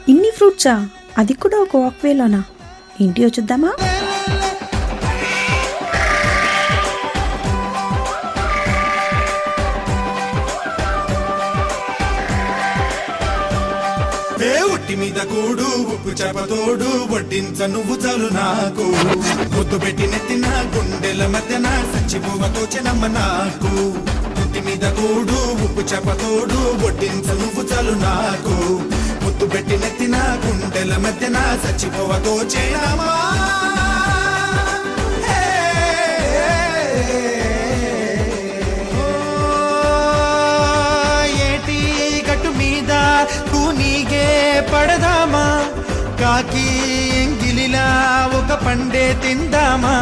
ఇన్ని ఫ్రూట్సా? అది కూడా ఒక వాక్వేలోనా? ఏంటి చూద్దామా? ఉట్టి మీద కూడు ఉప్పు చేపతోడు వడ్డించ నువ్వు చాలు నాకు ముద్దు పెట్టి నెత్తిన గుండెల మధ్యన సంచిపోవతో చెనమ్మ నాకు ఉట్టి మీద కూడు ఉప్పు చేపతోడు వడ్డించ నువ్వు చాలు నాకు ముద్దు పెట్టి నెత్తిన గుండెల మధ్యన సంచిపోవతో చెనమ్మా ఏటి గట్టు మీద తూనీగే పడదామా కాకి ఎంగిలిలా ఒక పండే తిందామా